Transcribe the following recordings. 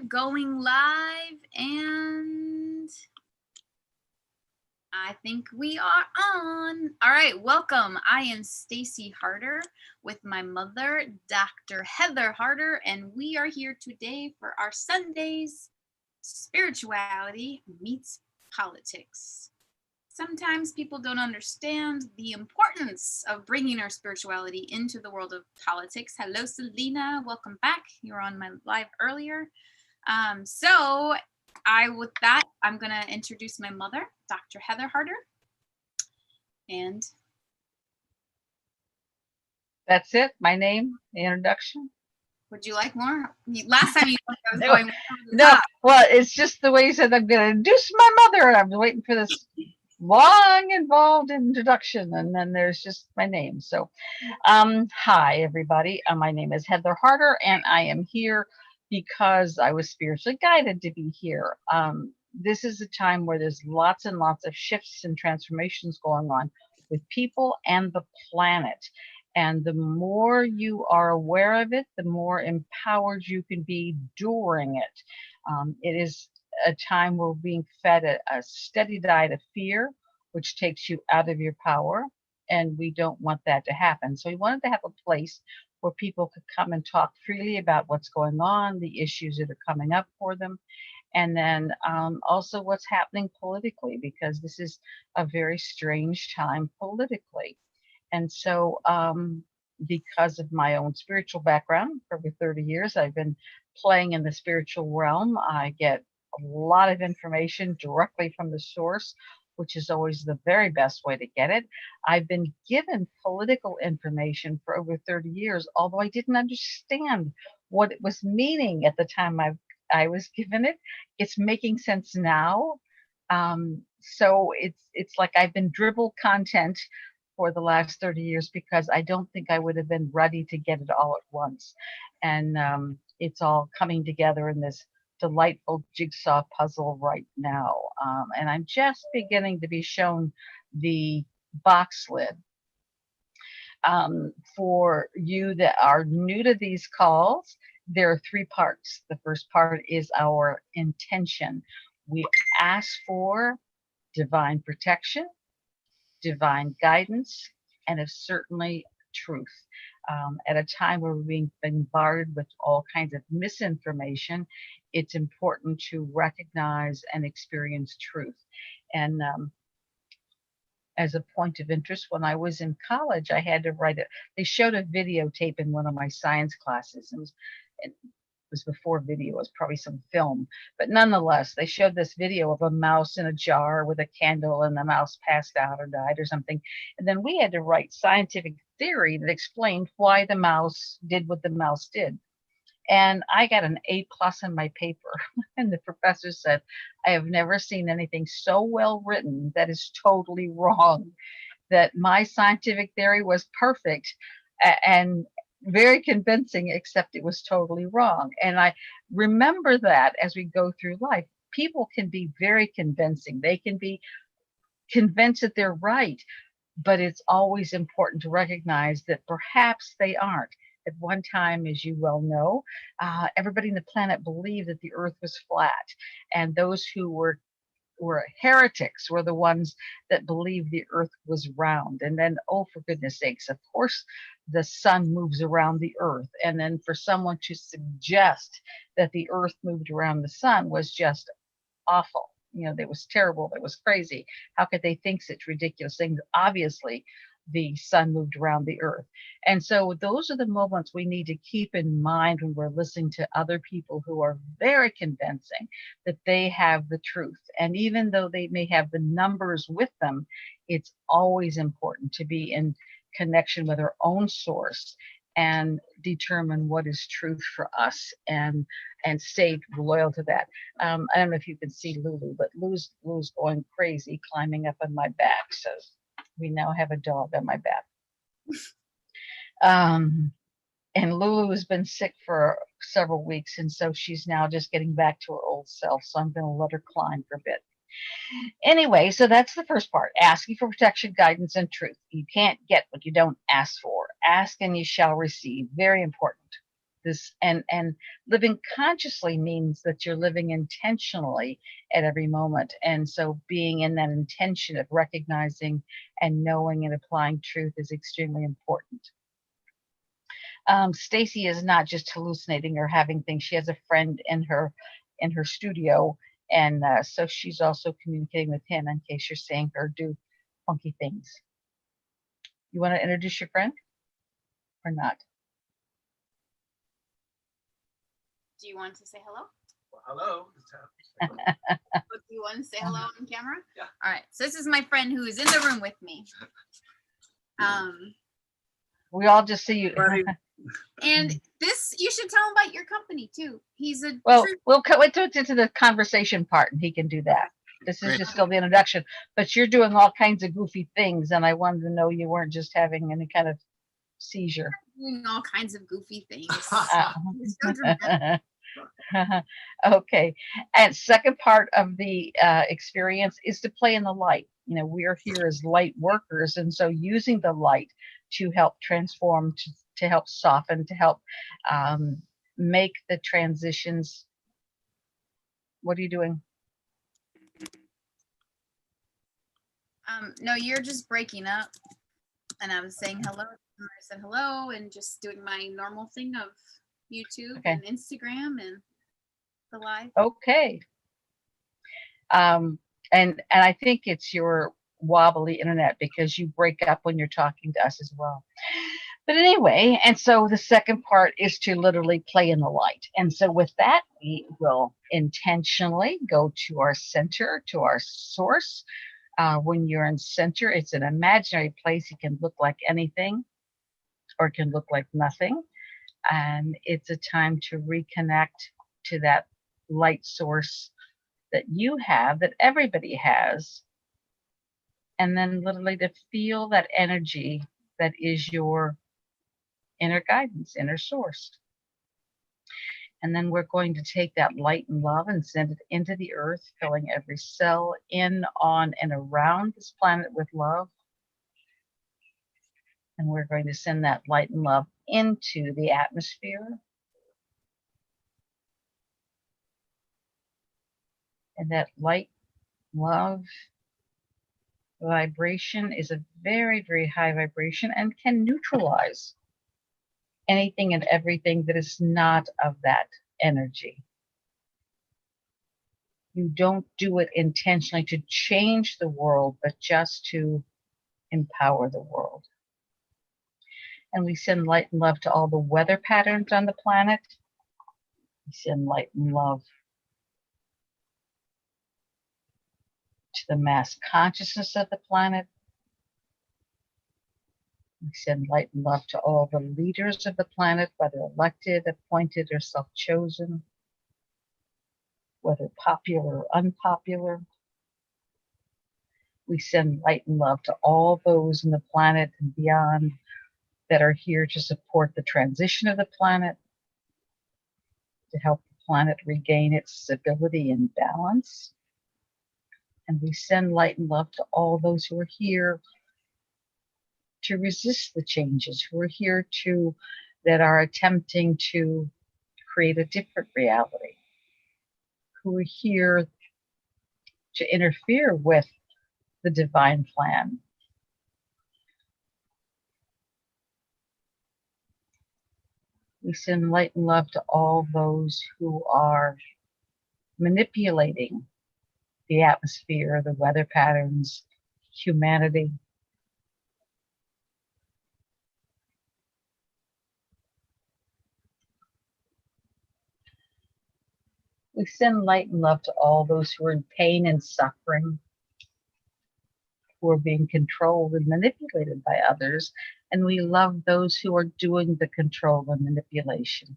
going live, and I think we are on. All right, welcome. I am Stacy Harder with my mother, Dr. Heather Harder, and we are here today for our Sundays Spirituality Meets Politics. Sometimes people don't understand the importance of bringing our spirituality into the world of politics. Hello, Selena. Welcome back. You were on my live earlier. With that, I'm going to introduce my mother, Dr. Heather Harder. And that's it. My name, the introduction. Would you like more? Last time you told me I was going over the top. Well, it's just the way you said I'm going to introduce my mother, and I'm waiting for this long, involved introduction, and then there's just my name. So, hi everybody. My name is Heather Harder, and I am here because I was spiritually guided to be here. This is a time where there's lots and lots of shifts and transformations going on with people and the planet. And the more you are aware of it, the more empowered you can be during it. It is a time where we're being fed a steady diet of fear, which takes you out of your power. And we don't want that to happen. So we wanted to have a place where people could come and talk freely about what's going on, the issues that are coming up for them, and then also what's happening politically, because this is a very strange time politically. And so because of my own spiritual background, for over 30 years, I've been playing in the spiritual realm. I get a lot of information directly from the source, which is always the very best way to get it. I've been given political information for over 30 years, although I didn't understand what it was meaning at the time I was given it. It's making sense now. So it's like I've been dribbled content for the last 30 years because I don't think I would have been ready to get it all at once. And it's all coming together in this delightful jigsaw puzzle right now. And I'm just beginning to be shown the box lid. For you that are new to these calls, there are three parts. The first part is our intention. We ask for divine protection, divine guidance, and certainly truth. At a time where we're being bombarded with all kinds of misinformation, it's important to recognize and experience truth. And as a point of interest, when I was in college, I had to write it. They showed a videotape in one of my science classes. It was before video, it was probably some film, but nonetheless, they showed this video of a mouse in a jar with a candle, and the mouse passed out or died or something. And then we had to write scientific theory that explained why the mouse did what the mouse did. And I got an A+ in my paper. And the professor said, I have never seen anything so well written that is totally wrong, that my scientific theory was perfect and very convincing, except it was totally wrong. And I remember that as we go through life, people can be very convincing. They can be convinced that they're right, but it's always important to recognize that perhaps they aren't. At one time, as you well know, everybody on the planet believed that the earth was flat, and those who were heretics were the ones that believed the earth was round. And then, oh, for goodness sakes, of course, the sun moves around the earth. And then for someone to suggest that the earth moved around the sun was just awful. You know, that was terrible. That was crazy. How could they think such ridiculous things? Obviously, the sun moved around the earth. And so those are the moments we need to keep in mind when we're listening to other people who are very convincing that they have the truth. And even though they may have the numbers with them, it's always important to be in connection with our own source and determine what is truth for us and stay loyal to that. I don't know if you can see Lulu, but Lulu's going crazy, climbing up on my back. So we now have a dog on my back. And Lulu has been sick for several weeks, and so she's now just getting back to her old self. So I'm going to let her climb for a bit. Anyway, so that's the first part, asking for protection, guidance, and truth. You can't get what you don't ask for. Ask and you shall receive. Very important. this, and living consciously means that you're living intentionally at every moment. And so being in that intention of recognizing and knowing and applying truth is extremely important. Stacy is not just hallucinating or having things. She has a friend in her studio, and so she's also communicating with him in case you're seeing her do funky things. You want to introduce your friend or not? Do you want to say hello? Well, hello. Do you want to say hello on camera? Yeah. All right. So this is my friend who is in the room with me. We all just see you. And this, you should tell him about your company too. He's a Well, we'll wait into the conversation part, and he can do that. This is Great. just still the introduction, but you're doing all kinds of goofy things, and I wanted to know you weren't just having any kind of seizure. doing all kinds of goofy things. Uh, He's so dramatic. Okay. And second part of the experience is to play in the light. You know, we are here as light workers, and so using the light to help transform, to help soften, to help make the transitions. What are you doing? No, you're just breaking up. And I was saying hello. And I said hello and just doing my normal thing of YouTube Okay. and Instagram and the live. Okay. And I think it's your wobbly internet because you break up when you're talking to us as well. But anyway, and so the second part is to literally play in the light. And so with that, we will intentionally go to our center, to our source. When you're in center, it's an imaginary place. It can look like anything or it can look like nothing. And it's a time to reconnect to that light source that you have, that everybody has. And then literally to feel that energy that is your inner guidance, inner source. And then we're going to take that light and love and send it into the earth, filling every cell in, on, and around this planet with love. And we're going to send that light and love into the atmosphere. And that light, love vibration is a very, very high vibration and can neutralize anything and everything that is not of that energy. You don't do it intentionally to change the world, but just to empower the world. And we send light and love to all the weather patterns on the planet. We send light and love to the mass consciousness of the planet. We send light and love to all the leaders of the planet, whether elected, appointed, or self-chosen, whether popular or unpopular. We send light and love to all those in the planet and beyond that are here to support the transition of the planet, to help the planet regain its stability and balance. And we send light and love to all those who are here to resist the changes, who are here that are attempting to create a different reality, who are here to interfere with the divine plan. We send light and love to all those who are manipulating the atmosphere, the weather patterns, humanity. We send light and love to all those who are in pain and suffering, who are being controlled and manipulated by others. And we love those who are doing the control and manipulation.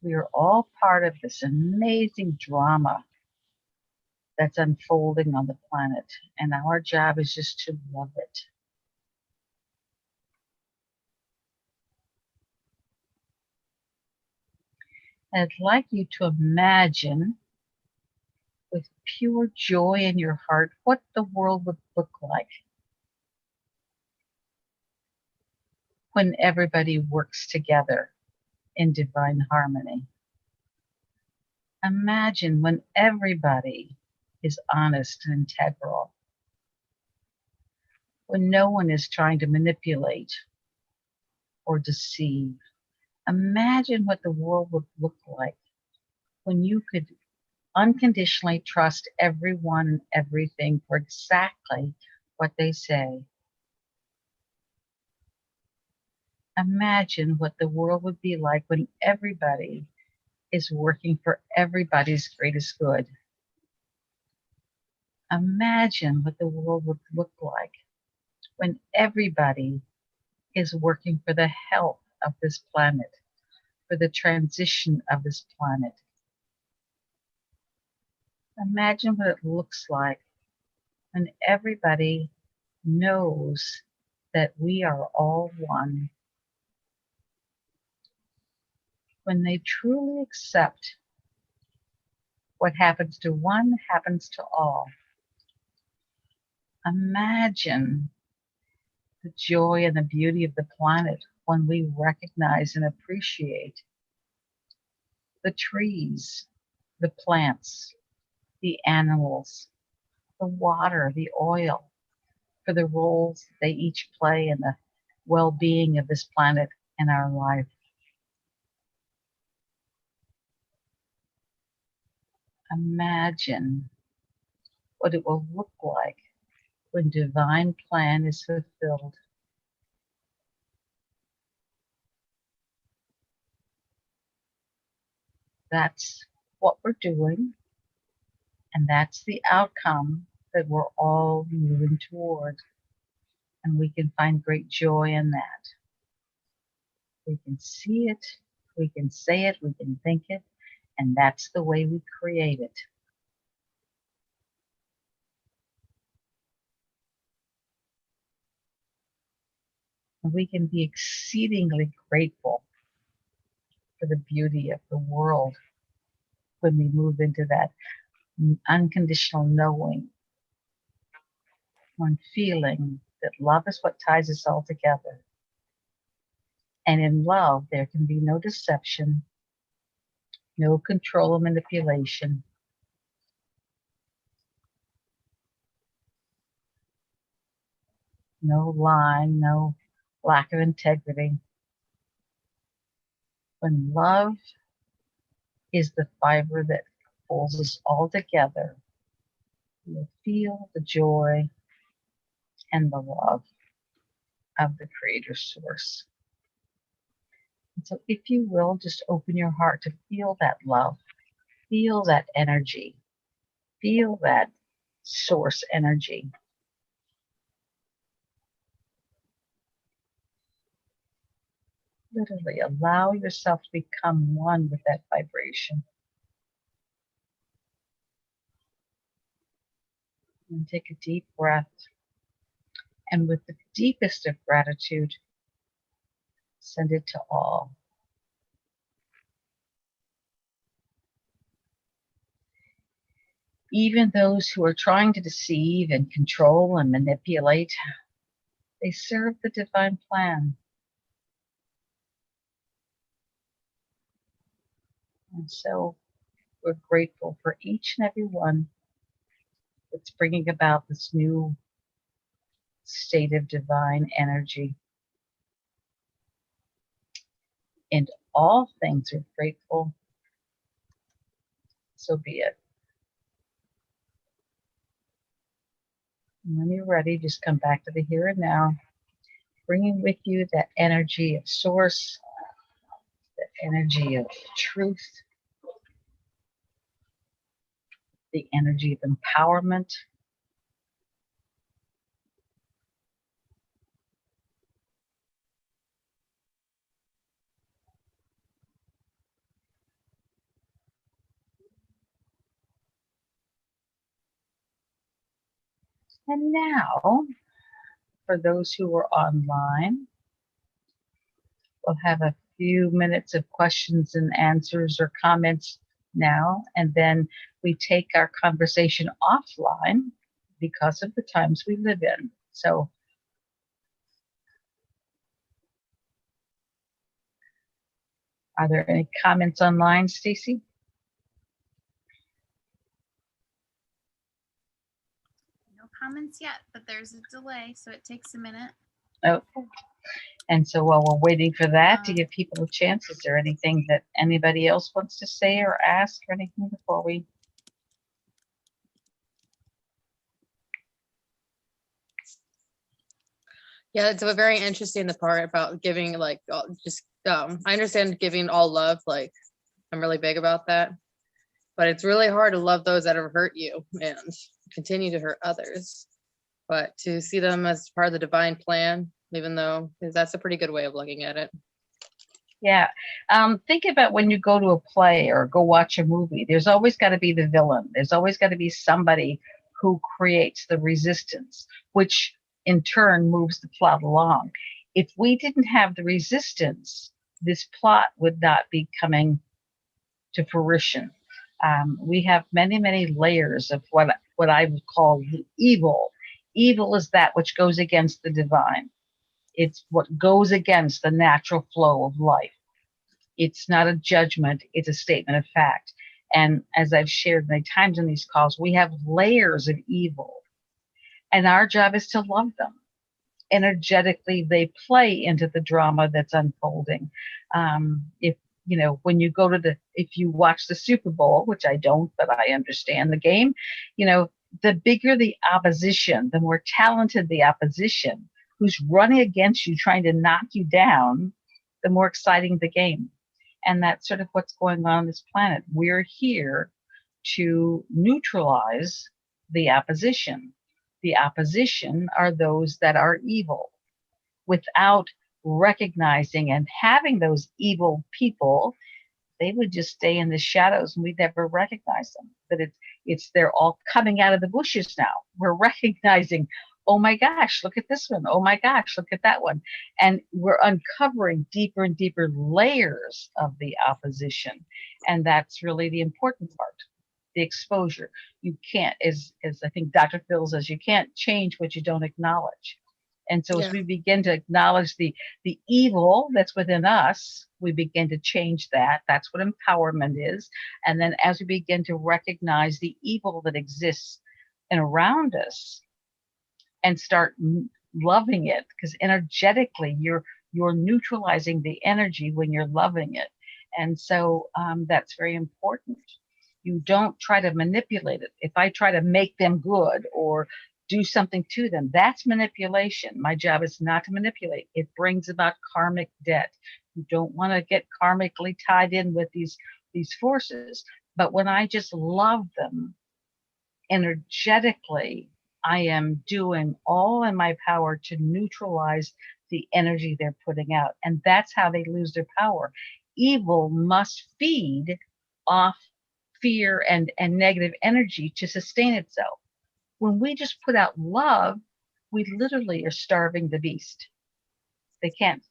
We are all part of this amazing drama that's unfolding on the planet. And our job is just to love it. And I'd like you to imagine with pure joy in your heart what the world would look like when everybody works together in divine harmony. Imagine when everybody is honest and integral, when no one is trying to manipulate or deceive. Imagine what the world would look like when you could unconditionally trust everyone and everything for exactly what they say. Imagine what the world would be like when everybody is working for everybody's greatest good. Imagine what the world would look like when everybody is working for the health of this planet, for the transition of this planet. Imagine what it looks like when everybody knows that we are all one, when they truly accept what happens to one happens to all. Imagine the joy and the beauty of the planet when we recognize and appreciate the trees, the plants, the animals, the water, the oil, for the roles they each play in the well-being of this planet and our life. Imagine what it will look like when divine plan is fulfilled. That's what we're doing, and that's the outcome that we're all moving toward. And we can find great joy in that. We can see it, we can say it, we can think it, and that's the way we create it. And we can be exceedingly grateful for the beauty of the world when we move into that unconditional knowing, when feeling that love is what ties us all together. And in love, there can be no deception, no control or manipulation. No lying, no lack of integrity. When love is the fiber that pulls us all together, you'll feel the joy and the love of the Creator Source. And so, if you will, just open your heart to feel that love, feel that energy, feel that source energy. Literally allow yourself to become one with that vibration. And take a deep breath. And with the deepest of gratitude, send it to all. Even those who are trying to deceive and control and manipulate, they serve the divine plan. And so we're grateful for each and every one that's bringing about this new state of divine energy. And all things are grateful. So be it. And when you're ready, just come back to the here and now, bringing with you that energy of source, that energy of truth, the energy of empowerment. And now, for those who are online, we'll have a few minutes of questions and answers or comments now, and then we take our conversation offline because of the times we live in. So Are there any comments online, Stacy? No comments yet, but there's a delay, so it takes a minute. Oh, and so while we're waiting for that to Um, give people a chance, is there anything that anybody else wants to say or ask or anything before we? Yeah, it's a very interesting the part about giving, like, just I understand giving all love, like I'm really big about that, but it's really hard to love those that have hurt you and continue to hurt others. But to see them as part of the divine plan, even though that's a pretty good way of looking at it. Yeah. Think about when you go to a play or go watch a movie, there's always got to be the villain. There's always got to be somebody who creates the resistance, which in turn moves the plot along. If we didn't have the resistance, this plot would not be coming to fruition. We have many, many layers of what I would call evil. Evil is that which goes against the divine. It's what goes against the natural flow of life. It's not a judgment, it's a statement of fact. And as I've shared many times in these calls, we have layers of evil, and our job is to love them. Energetically, they play into the drama that's unfolding. If you know, when you go to if you watch the Super Bowl, which I don't, but I understand the game, you know, the bigger the opposition, the more talented the opposition who's running against you, trying to knock you down, the more exciting the game. And that's sort of what's going on this planet. We're here to neutralize the opposition. The opposition are those that are evil. Without recognizing and having those evil people, they would just stay in the shadows and we'd never recognize them. But it's they're all coming out of the bushes now. We're recognizing, oh my gosh, look at this one. Oh my gosh, look at that one. And we're uncovering deeper and deeper layers of the opposition. And that's really the important part. The exposure. You can't, as I think Dr. Phil says, you can't change what you don't acknowledge. And so as Yeah. we begin to acknowledge the evil that's within us, we begin to change that. That's what empowerment is. And then as we begin to recognize the evil that exists and around us and start loving it, because energetically you're neutralizing the energy when you're loving it. And so that's very important. You don't try to manipulate it. If I try to make them good or do something to them, that's manipulation. My job is not to manipulate. It brings about karmic debt. You don't want to get karmically tied in with these forces. But when I just love them energetically, I am doing all in my power to neutralize the energy they're putting out. And that's how they lose their power. Evil must feed off fear and negative energy to sustain itself. When we just put out love, we literally are starving the beast. They can't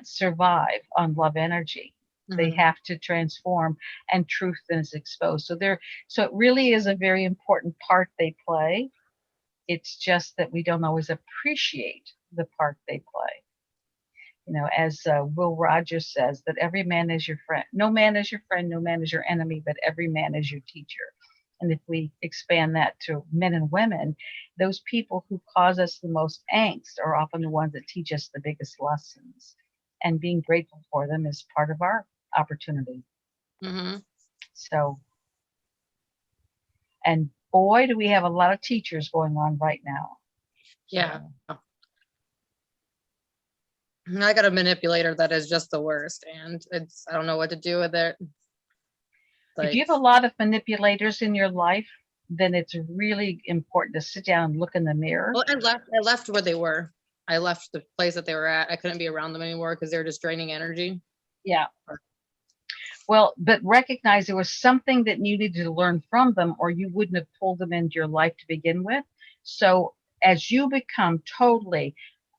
survive on love energy. They Mhm. have to transform, and truth is exposed. So it really is a very important part they play. It's just that we don't always appreciate the part they play. You know, as Will Rogers says, that every man is your friend. No man is your friend, no man is your enemy, but every man is your teacher. And if we expand that to men and women, those people who cause us the most angst are often the ones that teach us the biggest lessons. And being grateful for them is part of our opportunity. Mhm. So, and boy, do we have a lot of teachers going on right now. Yeah. I got a manipulator that is just the worst, and I don't know what to do with it. If you Like, have a lot of manipulators in your life, then it's really important to sit down and look in the mirror. well, I left where they were. I left the place that they were at. I couldn't be around them anymore because they were just draining energy. Yeah. Well, but recognize there was something that you needed to learn from them, or you wouldn't have pulled them into your life to begin with. So as you become totally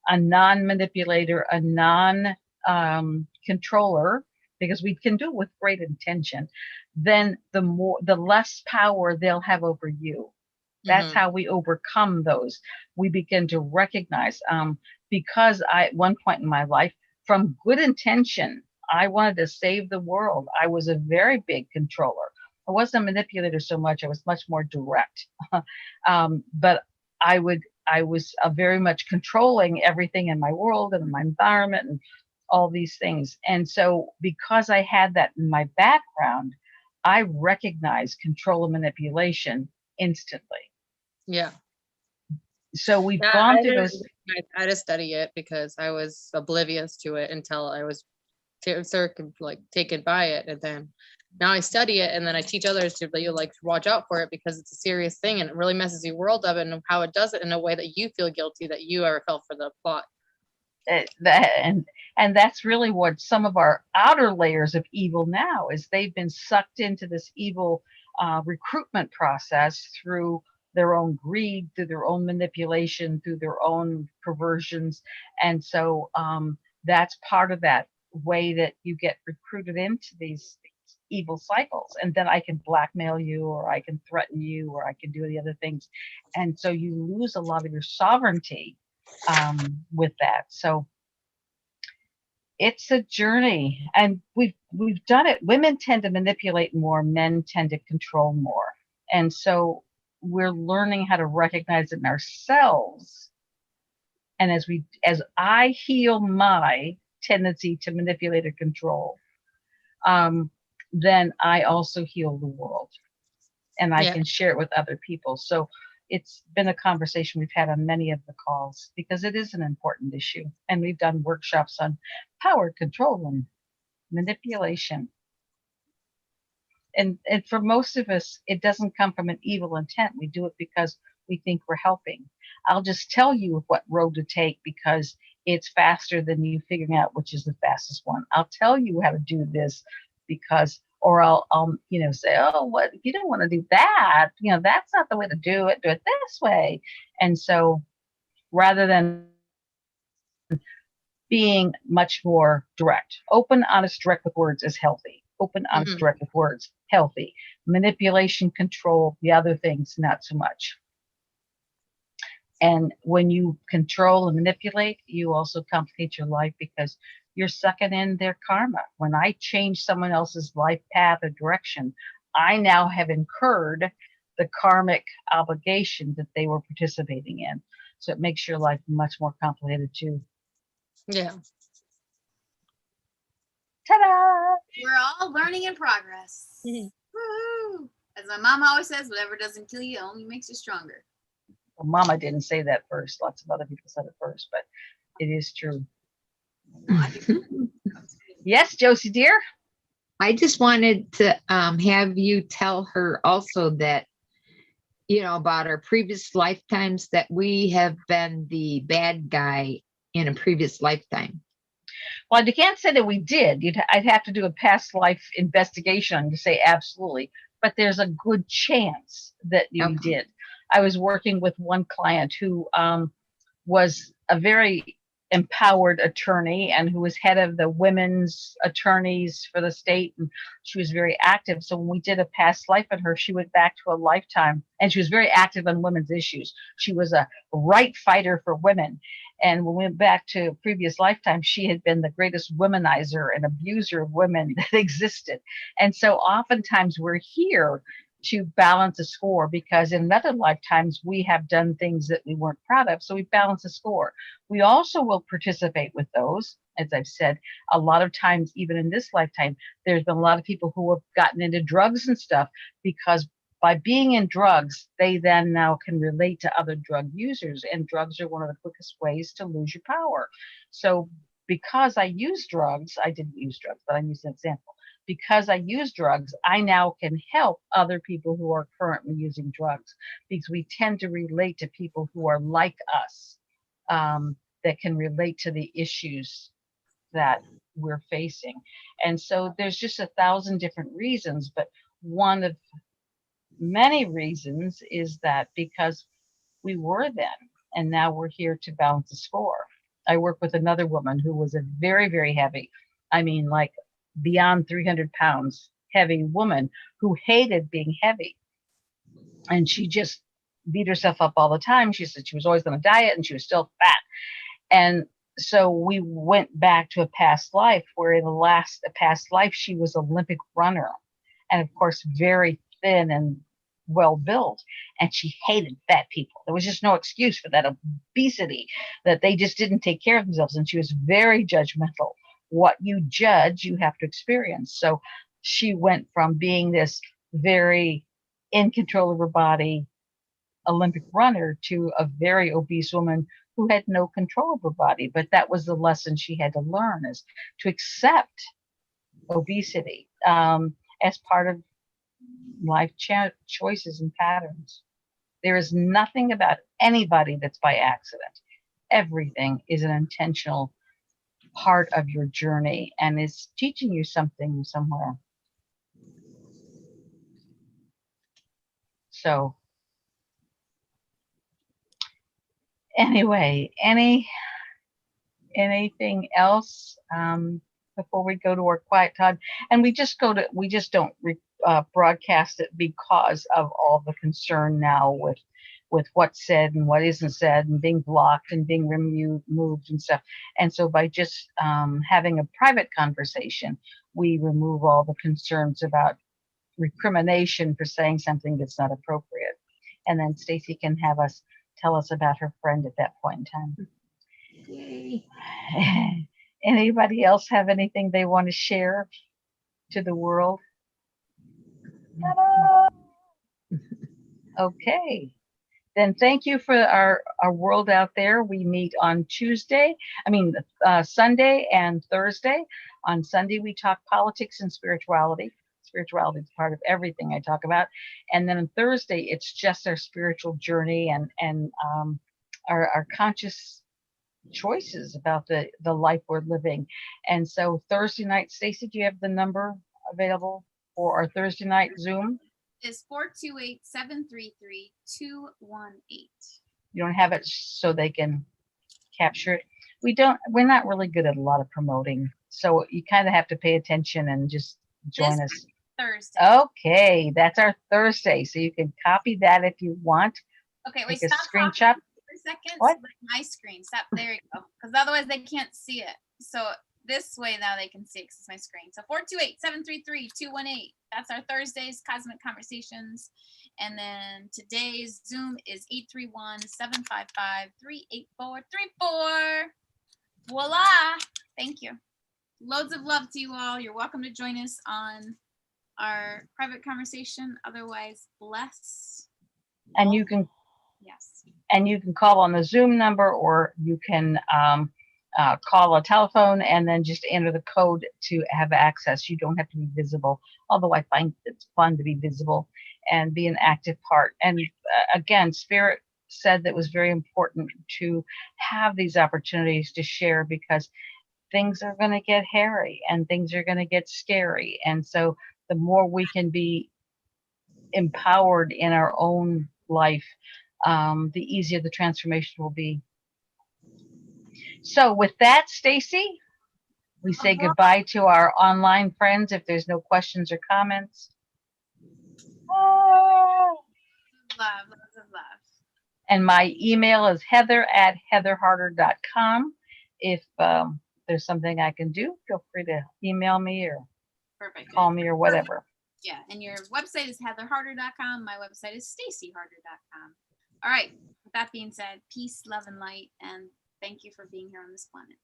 a non-manipulator, a non-controller, because we can do it with great intention, then the less power they'll have over you. That's Mhm. how we overcome those. We begin to recognize, because at one point in my life, from good intention, I wanted to save the world. I was a very big controller. I wasn't a manipulator so much. I was much more direct. But I was very much controlling everything in my world and my environment and all these things. And so because I had that in my background, I recognized control and manipulation instantly. Yeah. So we've Yeah, gone through those. I had to study it because I was oblivious to it until I was taken by it, and then now I study it, and then I teach others to watch out for it because it's a serious thing and it really messes your world up, and how it does it in a way that you feel guilty that you ever felt for the plot. And that's really what some of our outer layers of evil now is. They've been sucked into this evil recruitment process through their own greed, through their own manipulation, through their own perversions. And so that's part of that way that you get recruited into these evil cycles. And then I can blackmail you, or I can threaten you, or I can do the other things. And so you lose a lot of your sovereignty with that. So it's a journey, and we've done it. Women tend to manipulate more, men tend to control more. And so we're learning how to recognize it in ourselves. And as I heal my tendency to manipulate or control, then I also heal the world, and I can share it with other people. So it's been a conversation we've had on many of the calls because it is an important issue. And we've done workshops on power, control, and manipulation. And for most of us, it doesn't come from an evil intent. We do it because we think we're helping. I'll just tell you what road to take because it's faster than you figuring out which is the fastest one. I'll tell you how to do this because, or I'll say, oh, what, you don't want to do that. That's not the way to do it. Do it this way. And so rather than being much more direct, open, honest, direct with words is healthy. Open, honest, direct with words, healthy. Manipulation, control, the other things, not so much. And when you control and manipulate, you also complicate your life because you're sucking in their karma. When I change someone else's life path or direction, I now have incurred the karmic obligation that they were participating in. So it makes your life much more complicated too. Yeah. Ta-da! We're all learning in progress. Woo! As my mom always says, whatever doesn't kill you only makes you stronger. Well, Mama didn't say that first. Lots of other people said it first, but it is true. Yes, Josie dear. I just wanted to have you tell her also that, about our previous lifetimes, that we have been the bad guy in a previous lifetime. Well, you can't say that we did. I'd have to do a past life investigation to say absolutely, but there's a good chance that you did. I was working with one client who was a very empowered attorney and who was head of the women's attorneys for the state, and she was very active. So when we did a past life on her, she went back to a lifetime, and she was very active on women's issues. She was a right fighter for women. And when we went back to a previous lifetime, she had been the greatest womanizer and abuser of women that existed. And so oftentimes we're here to balance a score because in other lifetimes we have done things that we weren't proud of. So we balance a score. We also will participate with those. As I've said, a lot of times, even in this lifetime, there's been a lot of people who have gotten into drugs and stuff because by being in drugs, they then now can relate to other drug users, and drugs are one of the quickest ways to lose your power. So because I use drugs, I didn't use drugs, but I'm using an example. Because I use drugs, I now can help other people who are currently using drugs because we tend to relate to people who are like us, that can relate to the issues that we're facing. And so there's just 1,000 different reasons, but one of many reasons is that because we were then, and now we're here to balance the score. I work with another woman who was a very, very heavy, like beyond 300 pounds heavy woman who hated being heavy. And she just beat herself up all the time. She said she was always going to diet and she was still fat. And so we went back to a past life where in a past life she was an Olympic runner, and of course very thin and well built, and she hated fat people. There was just no excuse for that obesity, that they just didn't take care of themselves, and she was very judgmental. What you judge, you have to experience. So she went from being this very in control of her body Olympic runner to a very obese woman who had no control of her body. But that was the lesson she had to learn, is to accept obesity as part of life choices and patterns. There is nothing about anybody that's by accident. Everything is an intentional part of your journey and is teaching you something somewhere. So anyway, anything else before we go to our quiet time? And we just don't broadcast it because of all the concern now with what's said and what isn't said and being blocked and being removed and stuff. And so by just having a private conversation, we remove all the concerns about recrimination for saying something that's not appropriate. And then Stacy can have us tell us about her friend at that point in time. Yay. Anybody else have anything they want to share to the world? Ta-da! Okay. Then thank you for our world out there. We meet on Sunday and Thursday. On Sunday, we talk politics and spirituality. Spirituality is part of everything I talk about. And then on Thursday, it's just our spiritual journey and our conscious choices about the life we're living. And so Thursday night, Stacy, do you have the number available for our Thursday night Zoom? Is 428-733-218. You don't have it so they can capture it? We're not really good at a lot of promoting, so you kind of have to pay attention and just join us. Thursday. Okay, that's our Thursday, so you can copy that if you want. Okay, wait, Take a stop screenshot. for a second. What? My screen. Stop. There you go. Because otherwise they can't see it. So this way now they can see it because it's my screen. So 428-733-218. That's our Thursday's Cosmic Conversations. And then today's Zoom is 831-755-38434. Voila. Thank you. Loads of love to you all. You're welcome to join us on our private conversation. Otherwise, bless. And you can Yes. call on the Zoom number, or you can call a telephone and then just enter the code to have access. You don't have to be visible, although I find it's fun to be visible and be an active part. And again, Spirit said that it was very important to have these opportunities to share, because things are going to get hairy and things are going to get scary. And so the more we can be empowered in our own life, the easier the transformation will be. So with that, Stacy, we say goodbye to our online friends if there's no questions or comments. Love, lots of love. And my email is heather@heatherharder.com. If there's something I can do, feel free to email me or Perfect. call me or whatever. Yeah, and your website is heatherharder.com. My website is stacyharder.com. All right, with that being said, peace, love, and light, and thank you for being here on this planet.